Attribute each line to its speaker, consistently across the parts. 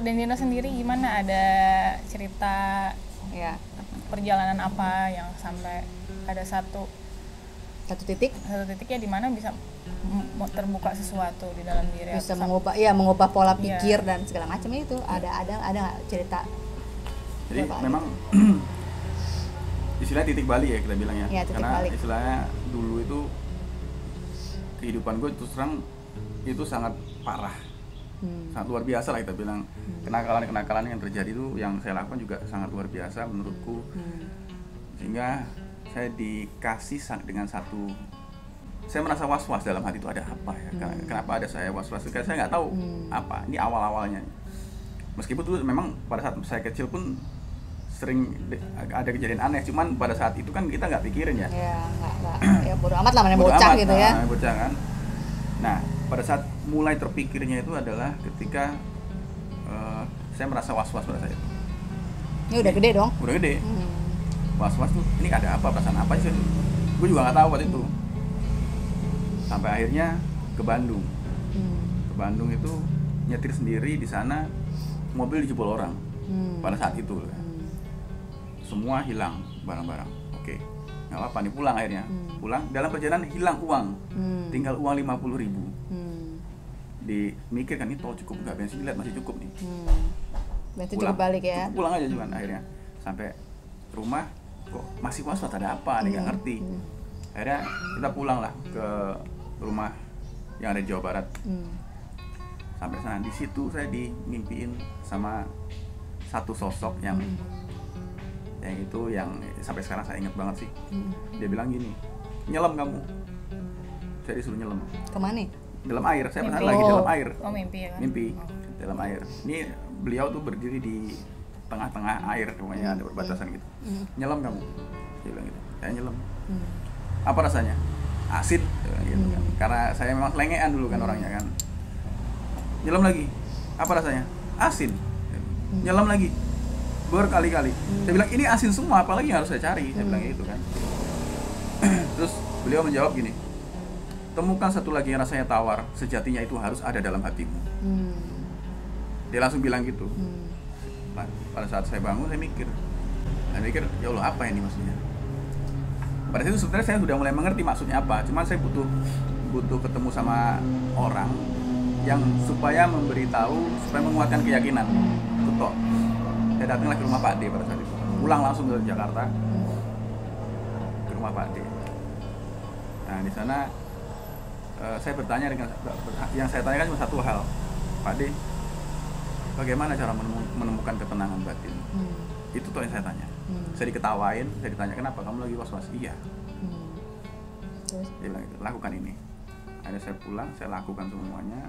Speaker 1: Dendino sendiri gimana? Ada cerita
Speaker 2: Ya,
Speaker 1: perjalanan apa yang sampai ada satu
Speaker 2: titik
Speaker 1: titiknya di mana bisa terbuka sesuatu di dalam diri
Speaker 2: bisa
Speaker 1: atau
Speaker 2: mengubah pola
Speaker 1: Iya.
Speaker 2: pikir dan segala macam itu. Ada nggak cerita?
Speaker 3: Jadi
Speaker 2: Berapa
Speaker 3: memang istilahnya titik balik ya kita bilang ya.
Speaker 2: Iya, titik
Speaker 3: Karena
Speaker 2: balik.
Speaker 3: istilahnya dulu itu kehidupan gue terus terang itu sangat parah, sangat luar biasa lah kita bilang. Kenakalan yang terjadi itu yang saya lakukan juga sangat luar biasa menurutku. Sehingga saya dikasih dengan satu, saya merasa was-was dalam hati itu ada apa ya. Kenapa ada saya was-was? Karena saya nggak tahu apa. Ini awal-awalnya. Meskipun itu memang pada saat saya kecil pun sering ada kejadian aneh, cuman pada saat itu kan kita nggak pikirin ya.
Speaker 2: Ya nggak ya bodo amat lah, namanya
Speaker 3: Bodo
Speaker 2: bocah
Speaker 3: amat,
Speaker 2: gitu ya.
Speaker 3: Bocah kan. Nah, pada saat mulai terpikirnya itu adalah ketika saya merasa was-was pada saat itu.
Speaker 2: Ini udah gede dong.
Speaker 3: Udah gede. Was-was tuh, ini ada apa, perasaan apa sih? Gue juga nggak tahu waktu itu. Sampai akhirnya ke Bandung. Ke Bandung itu nyetir sendiri, di sana mobil dijebol orang. Pada saat itu semua hilang barang-barang. Oke, nggak apa-apa nih, pulang akhirnya. Pulang, dalam perjalanan hilang uang. Tinggal uang 50.000. Dimikir kan, ini tol cukup nggak, bensin lihat masih cukup nih.
Speaker 2: Berarti cukup balik ya.
Speaker 3: Cukup pulang aja cuman akhirnya. Sampai rumah kok masih was-was, ada apa nih, nggak ngerti. Akhirnya kita pulang lah ke rumah yang ada di Jawa Barat. Sampai sana, di situ saya dimimpiin sama satu sosok yang itu yang sampai sekarang saya ingat banget sih. Dia bilang gini, nyelam kamu. Saya disuruh nyelam.
Speaker 2: Kemana?
Speaker 3: Dalam air, saya
Speaker 1: Mimpi.
Speaker 3: pernah lagi dalam air.
Speaker 1: Oh, mimpi ya kan?
Speaker 3: Mimpi dalam air. Ini beliau tuh berdiri di tengah-tengah air, rumahnya ada perbatasan gitu. Nyelam kamu, dia bilang gitu. Saya nyelam. Apa rasanya? Asin, dia bilang gitu kan. Karena saya memang lengean dulu kan orangnya kan. Nyelam lagi, apa rasanya? Asin. Nyelam lagi, berkali-kali. Saya bilang ini asin semua, apalagi yang harus saya cari? Saya bilang gitu kan. Terus beliau menjawab gini, temukan satu lagi yang rasanya tawar, sejatinya itu harus ada dalam hatimu. Dia langsung bilang gitu. Pada saat saya bangun, saya mikir, ya Allah, apa ini maksudnya? Pada saat itu sebenarnya saya sudah mulai mengerti maksudnya apa, cuman saya butuh ketemu sama orang yang supaya memberitahu, supaya menguatkan keyakinan. Itu toh. Saya datanglah ke rumah Pak D pada saat itu. Pulang langsung ke Jakarta, ke rumah Pak D. Nah, di sana saya bertanya yang saya tanyakan cuma satu hal, Pak D, bagaimana cara menemukan ketenangan batin? Itu tuh yang saya tanya. Saya diketawain, saya ditanya, kenapa kamu lagi was-was? Iya.
Speaker 2: Terus?
Speaker 3: Dia bilang itu, lakukan ini. Akhirnya saya pulang, saya lakukan semuanya.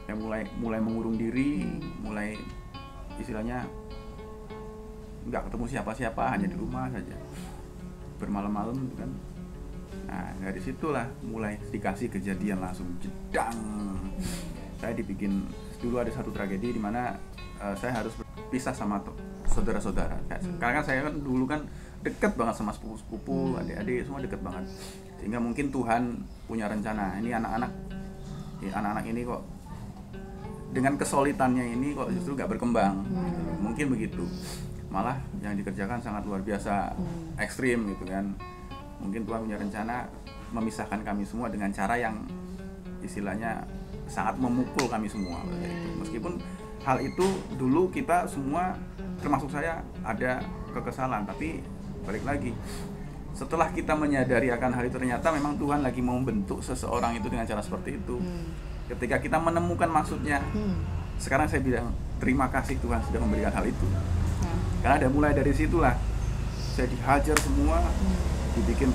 Speaker 3: Saya mulai mengurung diri, mulai istilahnya nggak ketemu siapa-siapa, hanya di rumah saja, bermalam-malam kan. Nah, dari situlah mulai dikasih kejadian langsung jedang. Saya dibikin, dulu ada satu tragedi di mana saya harus berpisah sama saudara-saudara. Karena kan saya kan dulu kan deket banget sama sepupu-sepupu, adik-adik semua deket banget. Sehingga mungkin Tuhan punya rencana. Ini anak-anak ini kok dengan kesolidannya ini kok justru nggak berkembang. Gitu. Mungkin begitu. Malah yang dikerjakan sangat luar biasa, ekstrim gitu kan. Mungkin Tuhan punya rencana memisahkan kami semua dengan cara yang istilahnya sangat memukul kami semua. Meskipun hal itu dulu kita semua, termasuk saya, ada kekesalan, tapi balik lagi, setelah kita menyadari akan hal itu, ternyata memang Tuhan lagi mau membentuk seseorang itu dengan cara seperti itu. Ketika kita menemukan maksudnya, sekarang saya bilang terima kasih Tuhan sudah memberikan hal itu. Karena ada mulai dari situlah saya dihajar semua, dibikin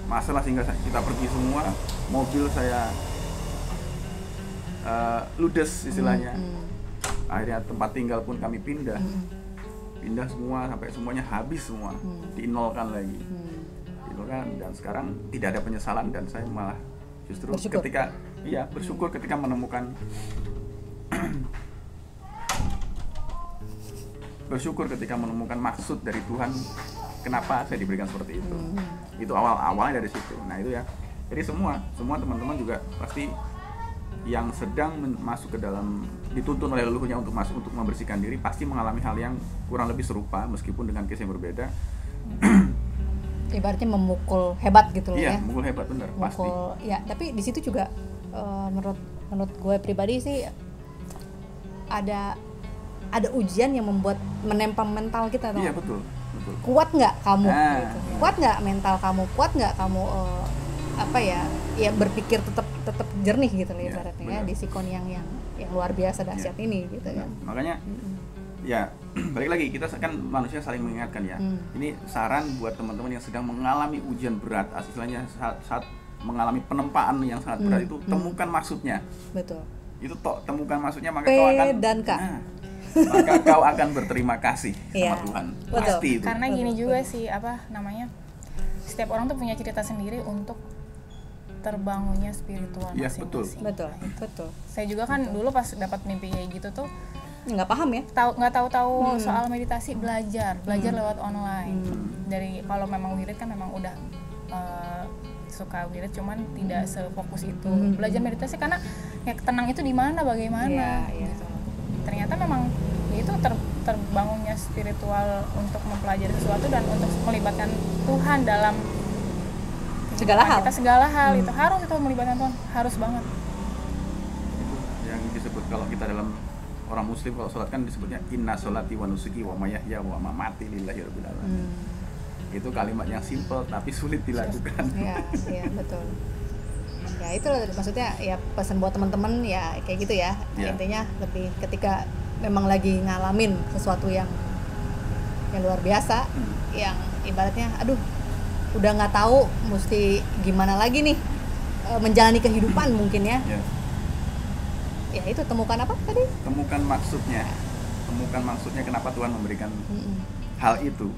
Speaker 3: masalah sehingga kita pergi semua, mobil saya ludes istilahnya. Akhirnya tempat tinggal pun kami pindah semua sampai semuanya habis semua, dinolkan lagi, dinolkan, dan sekarang tidak ada penyesalan, dan saya malah justru bersyukur ketika menemukan maksud dari Tuhan, kenapa saya diberikan seperti itu. Itu awalnya dari situ. Nah itu ya, jadi semua teman-teman juga pasti yang sedang masuk ke dalam, dituntun oleh leluhurnya untuk masuk untuk membersihkan diri, pasti mengalami hal yang kurang lebih serupa meskipun dengan case yang berbeda.
Speaker 2: Ibaratnya memukul hebat gitu loh
Speaker 3: Iya,
Speaker 2: ya.
Speaker 3: memukul hebat bener, pasti.
Speaker 2: Mukul, ya, tapi di situ juga menurut gue pribadi sih ada ujian yang menempa mental kita tuh.
Speaker 3: Iya, betul.
Speaker 2: Kuat nggak kamu?
Speaker 3: Nah,
Speaker 2: Gitu. Kuat nggak mental kamu? Kuat nggak kamu berpikir tetap jernih gitu loh
Speaker 3: Iya,
Speaker 2: ibaratnya ya,
Speaker 3: benar.
Speaker 2: di sikon yang luar biasa dahsyat
Speaker 3: Iya.
Speaker 2: ini gitu
Speaker 3: Nah,
Speaker 2: kan.
Speaker 3: makanya ya balik lagi, kita kan manusia saling mengingatkan ya. Ini saran buat teman-teman yang sedang mengalami ujian berat, istilahnya saat mengalami penempaan yang sangat berat itu, temukan maksudnya.
Speaker 2: Betul.
Speaker 3: Itu temukan maksudnya, maka
Speaker 2: P
Speaker 3: kau akan
Speaker 2: dan K.
Speaker 3: maka kau akan berterima kasih sama
Speaker 2: Iya,
Speaker 3: Tuhan.
Speaker 2: betul.
Speaker 3: Pasti itu.
Speaker 1: Karena gini juga sih, setiap orang tuh punya cerita sendiri untuk terbangunnya spiritual
Speaker 3: Iya,
Speaker 1: masing-masing.
Speaker 2: Betul.
Speaker 1: Saya juga kan dulu pas dapat mimpi kayak gitu tuh
Speaker 2: Nggak paham ya?
Speaker 1: nggak tahu soal meditasi, belajar lewat online. Dari kalau memang wirid kan memang udah suka wirid, cuman tidak sefokus itu. Belajar meditasi karena ya tenang itu di mana, bagaimana
Speaker 2: Iya.
Speaker 1: gitu. Ternyata memang ya itu terbangunnya spiritual untuk mempelajari sesuatu dan untuk melibatkan Tuhan dalam
Speaker 2: Segala hal.
Speaker 1: kita segala hal. Itu harus, itu melibatkan Tuhan harus banget.
Speaker 3: Itu yang disebut kalau kita dalam orang muslim, kalau sholat kan disebutnya inna sholati wa nusuki wa mahyaya wa mamati lillahi rabbil alamin. Itu kalimat yang simple tapi sulit dilakukan.
Speaker 2: Iya, betul. Ya itu loh, maksudnya ya pesan buat teman-teman ya kayak gitu ya.
Speaker 3: Iya.
Speaker 2: Intinya lebih ketika memang lagi ngalamin sesuatu yang luar biasa, yang ibaratnya aduh udah nggak tahu mesti gimana lagi nih menjalani kehidupan mungkin ya.
Speaker 3: Ya.
Speaker 2: Ya itu temukan apa tadi?
Speaker 3: Temukan maksudnya kenapa Tuhan memberikan hal itu.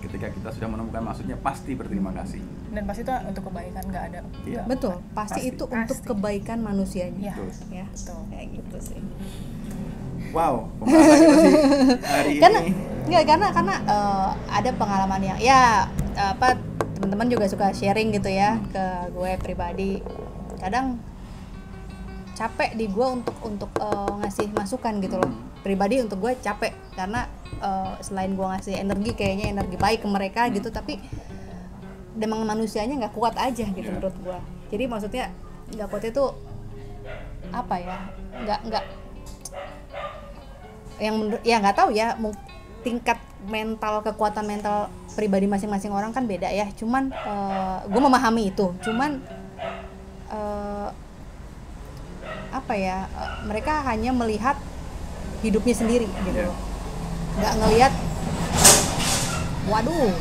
Speaker 3: Ketika kita sudah menemukan maksudnya, pasti berterima kasih.
Speaker 1: Dan pasti itu untuk kebaikan, nggak ada.
Speaker 3: Iya.
Speaker 2: Betul, pasti itu untuk
Speaker 1: Pasti.
Speaker 2: kebaikan manusianya.
Speaker 1: Iya.
Speaker 3: Betul.
Speaker 2: Ya,
Speaker 1: Betul.
Speaker 2: kayak gitu sih.
Speaker 3: Wow, pembahasan kita sih hari
Speaker 2: Karena
Speaker 3: ini.
Speaker 2: nggak karena ada pengalaman yang teman-teman juga suka sharing gitu ya ke gue pribadi. Kadang capek di gue untuk ngasih masukan gitu loh. Pribadi untuk gue capek karena selain gue ngasih energi, kayaknya energi baik ke mereka gitu, tapi memang manusianya nggak kuat aja gitu menurut gue. Jadi maksudnya nggak kuat itu apa ya? Nggak yang nggak tahu ya, tingkat mental, kekuatan mental pribadi masing-masing orang kan beda ya. Cuman gue memahami itu. Cuman mereka hanya melihat hidupnya sendiri gitu loh. Nggak ngelihat, waduh,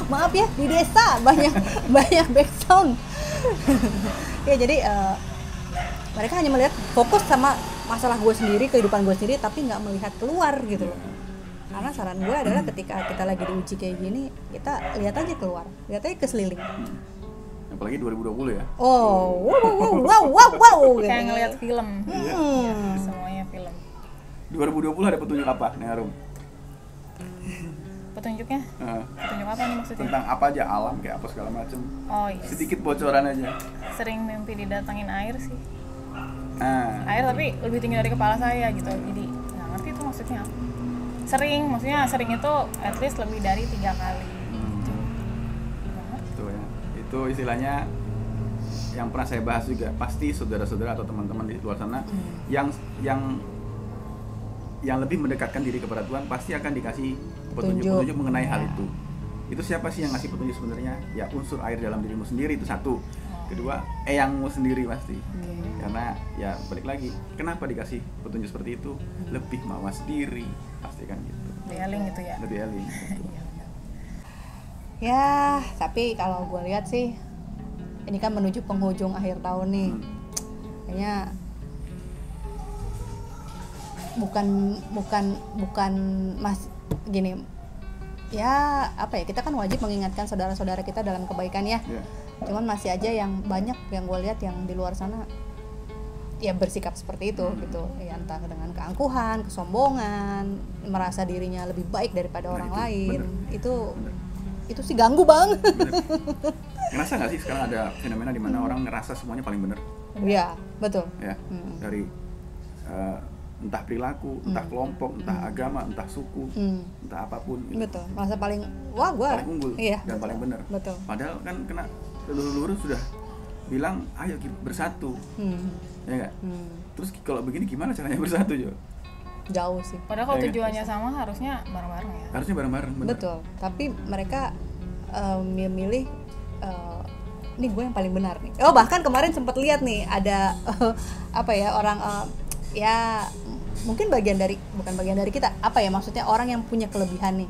Speaker 2: maaf ya di desa banyak background. Ya jadi mereka hanya melihat fokus sama masalah gue sendiri, kehidupan gue sendiri, tapi nggak melihat keluar gitu loh. Karena saran gue adalah ketika kita lagi diuji kayak gini, kita lihat aja keluar, lihat aja ke seliling.
Speaker 3: Apalagi 2020 ya.
Speaker 2: Oh, wow gitu.
Speaker 1: Kayak ngelihat film.
Speaker 3: Iya.
Speaker 1: Semuanya film.
Speaker 3: 2020 ada petunjuk apa nih Arum?
Speaker 1: Petunjuknya? Petunjuk apa nih maksudnya?
Speaker 3: Tentang apa aja, alam kayak apa segala macam.
Speaker 1: Oh iya.
Speaker 3: Sedikit bocoran aja.
Speaker 1: Sering mimpi didatangin air sih.
Speaker 3: Nah,
Speaker 1: Air tapi lebih tinggi dari kepala saya gitu. Jadi nggak ngerti itu maksudnya apa. Sering itu at least lebih dari 3 kali.
Speaker 3: itu ya. Itu istilahnya yang pernah saya bahas juga. Pasti saudara-saudara atau teman-teman di luar sana yang lebih mendekatkan diri kepada Tuhan pasti akan dikasih petunjuk mengenai hal itu. Itu siapa sih yang ngasih petunjuk sebenarnya? Ya unsur air dalam dirimu sendiri itu satu. Kedua, eyangmu sendiri pasti. Karena ya balik lagi, kenapa dikasih petunjuk seperti itu? Lebih mawas diri, pasti kan gitu.
Speaker 1: Lebih eling gitu ya.
Speaker 3: Lebih eling.
Speaker 2: Ya, tapi kalau gue lihat sih, ini kan menuju penghujung akhir tahun nih. Kayaknya bukan mas gini. Ya, apa ya? Kita kan wajib mengingatkan saudara-saudara kita dalam kebaikan ya.
Speaker 3: Yeah.
Speaker 2: Cuman masih aja yang banyak yang gue lihat yang di luar sana ya bersikap seperti itu gitu, ya entah dengan keangkuhan, kesombongan, merasa dirinya lebih baik daripada orang lain. Itu sih ganggu banget.
Speaker 3: Ngerasa nggak sih sekarang ada fenomena di mana orang ngerasa semuanya paling benar?
Speaker 2: Iya, betul.
Speaker 3: Ya, dari entah perilaku, entah kelompok, entah agama, entah suku, entah apapun. Gitu.
Speaker 2: Betul. Merasa paling wah gua
Speaker 3: paling unggul
Speaker 2: iya,
Speaker 3: dan paling benar.
Speaker 2: Betul.
Speaker 3: Padahal kan kena leluhur sudah bilang ayo bersatu, ya nggak? Terus kalau begini gimana caranya bersatu Jo?
Speaker 2: Jauh sih.
Speaker 1: Padahal kalau
Speaker 3: Ya,
Speaker 1: tujuannya sama harusnya bareng-bareng ya.
Speaker 3: Harusnya bareng-bareng. Bener.
Speaker 2: Betul. Tapi mereka milih ini gue yang paling benar nih. Oh bahkan kemarin sempat lihat nih ada apa ya orang ya mungkin bukan bagian dari kita apa ya maksudnya orang yang punya kelebihan nih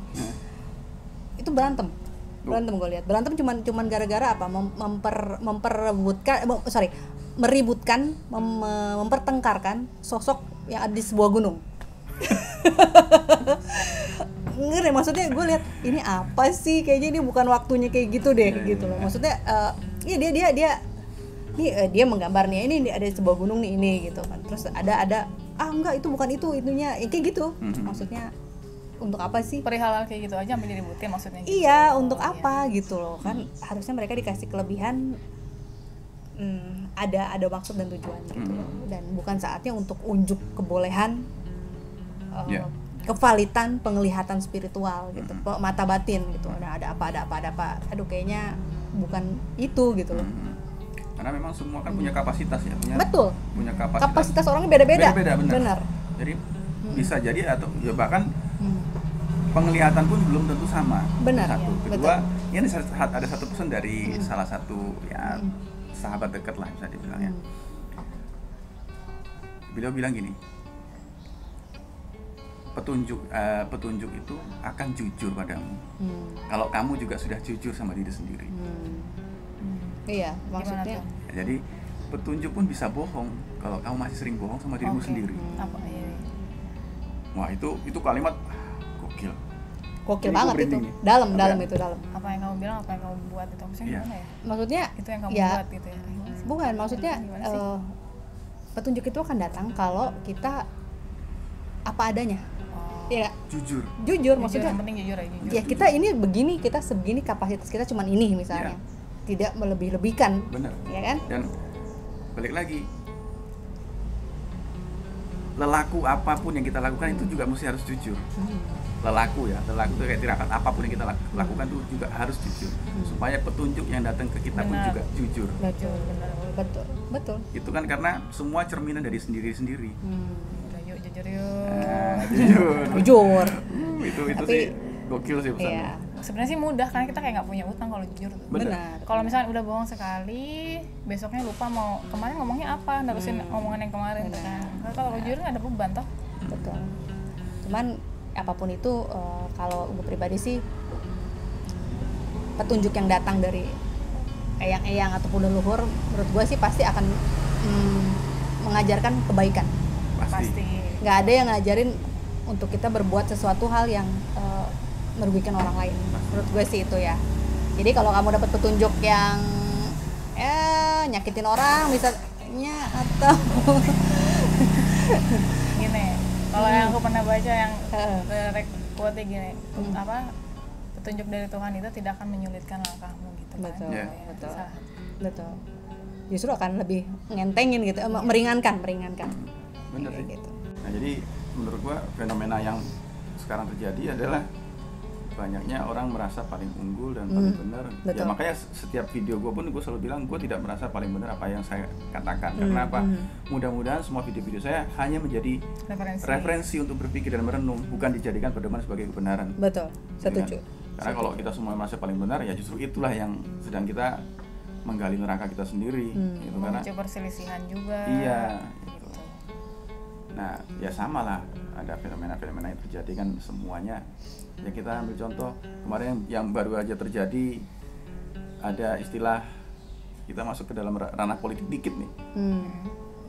Speaker 2: itu berantem gue lihat berantem cuman gara-gara apa mempertengkarkan sosok yang ada di sebuah gunung. Nggak deh, maksudnya gue lihat ini apa sih, kayaknya ini bukan waktunya kayak gitu deh gitu loh. Maksudnya ya dia menggambar nih ini ada sebuah gunung nih ini gitu kan. Terus ada enggak itu bukan itunya kayak gitu. Maksudnya untuk apa sih?
Speaker 1: Perihal kayak gitu aja sampai diributin maksudnya gitu.
Speaker 2: Iya, untuk apa gitu loh. Kan harusnya mereka dikasih kelebihan ada maksud dan tujuan gitu loh. Dan bukan saatnya untuk unjuk kebolehan kevalitan penglihatan spiritual gitu, mata batin gitu. Ada apa. Aduh kayaknya bukan itu gitu loh.
Speaker 3: Karena memang semua kan punya kapasitas ya, punya
Speaker 2: kapasitas orangnya beda-beda.
Speaker 3: Benar. Jadi bisa jadi atau ya bahkan penglihatan pun belum tentu sama.
Speaker 2: Benar.
Speaker 3: Satu.
Speaker 2: Ya,
Speaker 3: Kedua, ini ada satu pesan dari salah satu ya sahabat dekat lah bisa dibilang ya. Beliau bilang gini, petunjuk itu akan jujur padamu kalau kamu juga sudah jujur sama diri sendiri.
Speaker 2: Iya, maksudnya
Speaker 3: jadi petunjuk pun bisa bohong kalau kamu masih sering bohong sama dirimu sendiri.
Speaker 1: Apa ya?
Speaker 3: Wah itu kalimat gokil
Speaker 2: banget itu
Speaker 3: nih.
Speaker 2: dalam
Speaker 1: Apa yang kamu bilang, apa yang kamu buat itu maksudnya gimana ya?
Speaker 2: Maksudnya
Speaker 1: itu yang kamu buat gitu ya?
Speaker 2: Bukan, maksudnya petunjuk itu akan datang kalau kita apa adanya. Ya,
Speaker 3: jujur
Speaker 2: maksudnya
Speaker 1: yang penting jujur.
Speaker 2: Ya kita ini begini, kita segini, kapasitas kita cuma ini misalnya, tidak melebih-lebihkan.
Speaker 3: Benar.
Speaker 2: Ya kan?
Speaker 3: Dan balik lagi, lelaku apapun yang kita lakukan itu juga mesti harus jujur. Lelaku itu kayak tirakat apapun yang kita lakukan itu juga harus jujur, supaya petunjuk yang datang ke kita pun juga jujur. Betul. Itu kan karena semua cerminan dari sendiri.
Speaker 2: Jujur.
Speaker 3: Itu sih gokil sih pesannya.
Speaker 2: Iya.
Speaker 1: Sebenarnya sih mudah karena kita kayak nggak punya utang kalau jujur.
Speaker 2: Benar.
Speaker 1: Kalau misalnya udah bohong sekali, besoknya lupa mau kemarin ngomongnya apa, nerusin omongan yang kemarin kan. Kalau jujur nggak ada beban toh.
Speaker 2: Betul. Cuman apapun itu kalau gue pribadi sih petunjuk yang datang dari eyang-eyang ataupun leluhur menurut gue sih pasti akan mengajarkan kebaikan.
Speaker 3: Pasti.
Speaker 2: Nggak ada yang ngajarin untuk kita berbuat sesuatu hal yang merugikan orang lain. Menurut gue sih itu ya. Jadi kalau kamu dapat petunjuk yang nyakitin orang misalnya atau
Speaker 1: gini, kalau yang aku pernah baca yang quote gini, petunjuk dari Tuhan itu tidak akan menyulitkan langkahmu gitu kan.
Speaker 2: Betul. Justru akan lebih ngentengin gitu, meringankan.
Speaker 3: Bener sih.
Speaker 2: Gitu.
Speaker 3: Nah jadi menurut gua fenomena yang sekarang terjadi adalah banyaknya orang merasa paling unggul dan paling benar. Ya makanya setiap video gua pun gua selalu bilang gua tidak merasa paling benar apa yang saya katakan. Karena apa? Mudah-mudahan semua video-video saya hanya menjadi referensi untuk berpikir dan merenung, bukan dijadikan pedoman sebagai kebenaran.
Speaker 2: Betul. Setuju.
Speaker 3: Karena kalau kita semua merasa paling benar, ya justru itulah yang sedang kita menggali neraka kita sendiri. Gitu, karena
Speaker 1: perselisihan juga.
Speaker 3: Iya. Gitu. Nah, ya sama lah, ada fenomena-fenomena yang terjadi kan semuanya. Ya kita ambil contoh kemarin yang baru aja terjadi, ada istilah, kita masuk ke dalam ranah politik dikit nih.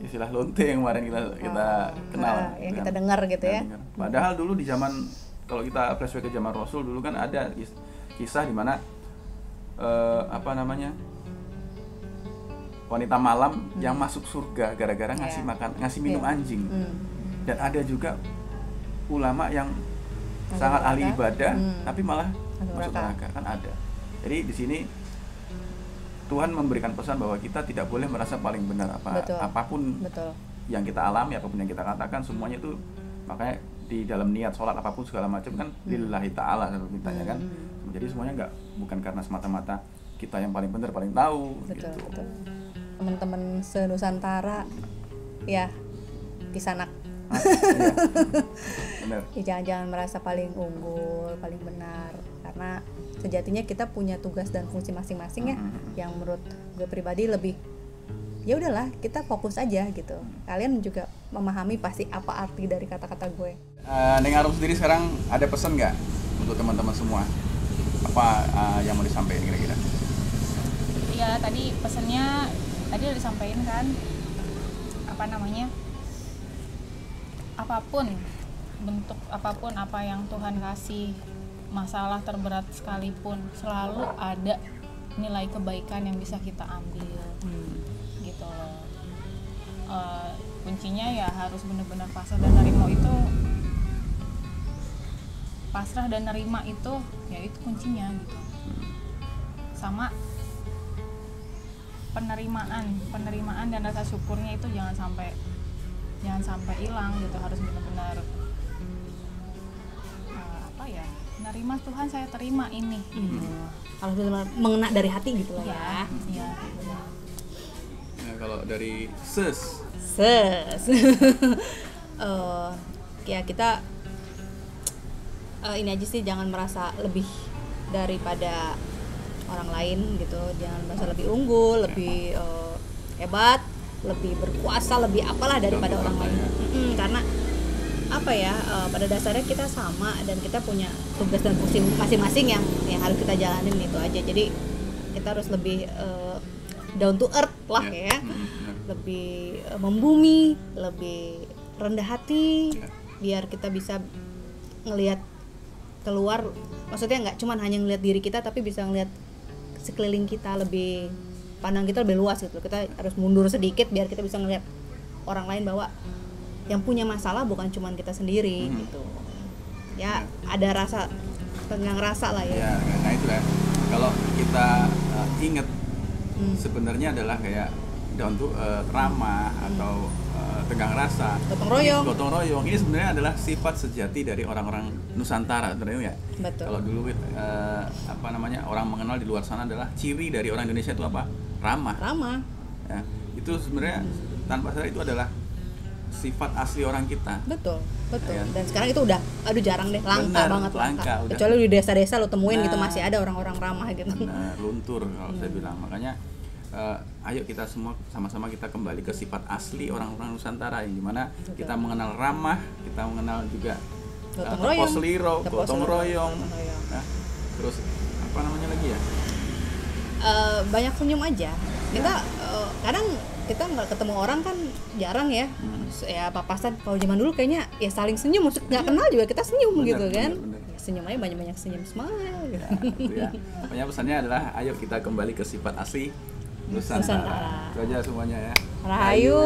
Speaker 3: Istilah lonte yang kemarin kita kenal.
Speaker 2: Yang kita dengar gitu ya.
Speaker 3: Padahal dulu di zaman, kalau kita flashback ke zaman Rasul dulu kan ada kisah di mana wanita malam yang masuk surga gara-gara ngasih minum anjing. Dan ada juga ulama yang sangat ahli ibadah tapi malah masuk neraka, kan ada. Jadi di sini Tuhan memberikan pesan bahwa kita tidak boleh merasa paling benar
Speaker 2: Betul.
Speaker 3: apapun
Speaker 2: Betul.
Speaker 3: yang kita alami, apapun yang kita katakan, semuanya itu makanya di dalam niat sholat apapun segala macam kan lillahi ta'ala mintanya kan. Jadi semuanya bukan karena semata-mata kita yang paling benar, paling tahu.
Speaker 2: Betul,
Speaker 3: gitu.
Speaker 2: betul. Teman-teman se-Nusantara ya Kisanak.
Speaker 3: Iya. Benar.
Speaker 2: Ya, jangan merasa paling unggul, paling benar, karena sejatinya kita punya tugas dan fungsi masing-masing ya. Yang menurut gue pribadi lebih ya udahlah kita fokus aja gitu. Kalian juga memahami pasti apa arti dari kata-kata gue.
Speaker 3: Neng Arum sendiri sekarang ada pesan nggak untuk teman-teman semua? Apa yang mau disampaikan kira-kira?
Speaker 1: Ya tadi pesannya tadi udah disampaikan kan, apapun bentuk apapun apa yang Tuhan kasih, masalah terberat sekalipun selalu ada nilai kebaikan yang bisa kita ambil. Gitu loh. Kuncinya ya harus benar-benar pasrah dan nerima itu. Pasrah dan nerima itu ya itu kuncinya gitu. Sama penerimaan dan rasa syukurnya itu jangan sampai hilang gitu, harus benar-benar nerima Tuhan, saya terima ini.
Speaker 2: Harus benar-benar mengena dari hati gitu lah ya.
Speaker 1: Iya, benar.
Speaker 3: Nah, kalau dari Ses
Speaker 2: ya kita ini aja sih, jangan merasa lebih daripada orang lain gitu, jangan merasa lebih unggul, lebih hebat, lebih berkuasa, lebih apalah daripada orang lain. Karena apa ya, pada dasarnya kita sama dan kita punya tugas dan fungsi masing-masing yang harus kita jalanin, itu aja. Jadi kita harus lebih down to earth lah ya, lebih membumi, lebih rendah hati, biar kita bisa ngelihat keluar, maksudnya nggak cuma hanya ngelihat diri kita, tapi bisa ngelihat sekeliling kita, lebih pandang kita lebih luas gitu. Kita harus mundur sedikit biar kita bisa ngelihat orang lain bahwa yang punya masalah bukan cuma kita sendiri gitu. Ya ada rasa tenggang rasa lah ya.
Speaker 3: Ya, nah itu lah. Kalau kita ingat sebenarnya adalah kayak down to earth, ramah atau tegang rasa, gotong royong. Ini sebenarnya adalah sifat sejati dari orang-orang Nusantara sebenarnya ya.
Speaker 2: Betul.
Speaker 3: Kalau dulu orang mengenal di luar sana adalah ciri dari orang Indonesia itu apa? Ramah. Ya, itu sebenarnya tanpa sadar itu adalah sifat asli orang kita.
Speaker 2: Betul.
Speaker 3: Ya.
Speaker 2: Dan sekarang itu udah langka banget. Kecuali di desa-desa lo temuin gitu masih ada orang-orang ramah gitu.
Speaker 3: Luntur kalau saya bilang. Makanya ayo kita semua sama-sama kita kembali ke sifat asli orang-orang Nusantara, yang dimana kita mengenal ramah, kita mengenal juga gotong royong. Nah, terus apa namanya lagi ya?
Speaker 2: Banyak senyum aja. Kita kadang kita nggak ketemu orang kan jarang ya. Ya papasan kalau zaman dulu kayaknya ya saling senyum, maksud nggak kenal juga kita senyum gitu kan. Ya, senyum aja, banyak-banyak senyum, smile gitu.
Speaker 3: Ya. Pokoknya pesannya adalah ayo kita kembali ke sifat asli Nusantara. Itu aja semuanya ya.
Speaker 2: Rahayu.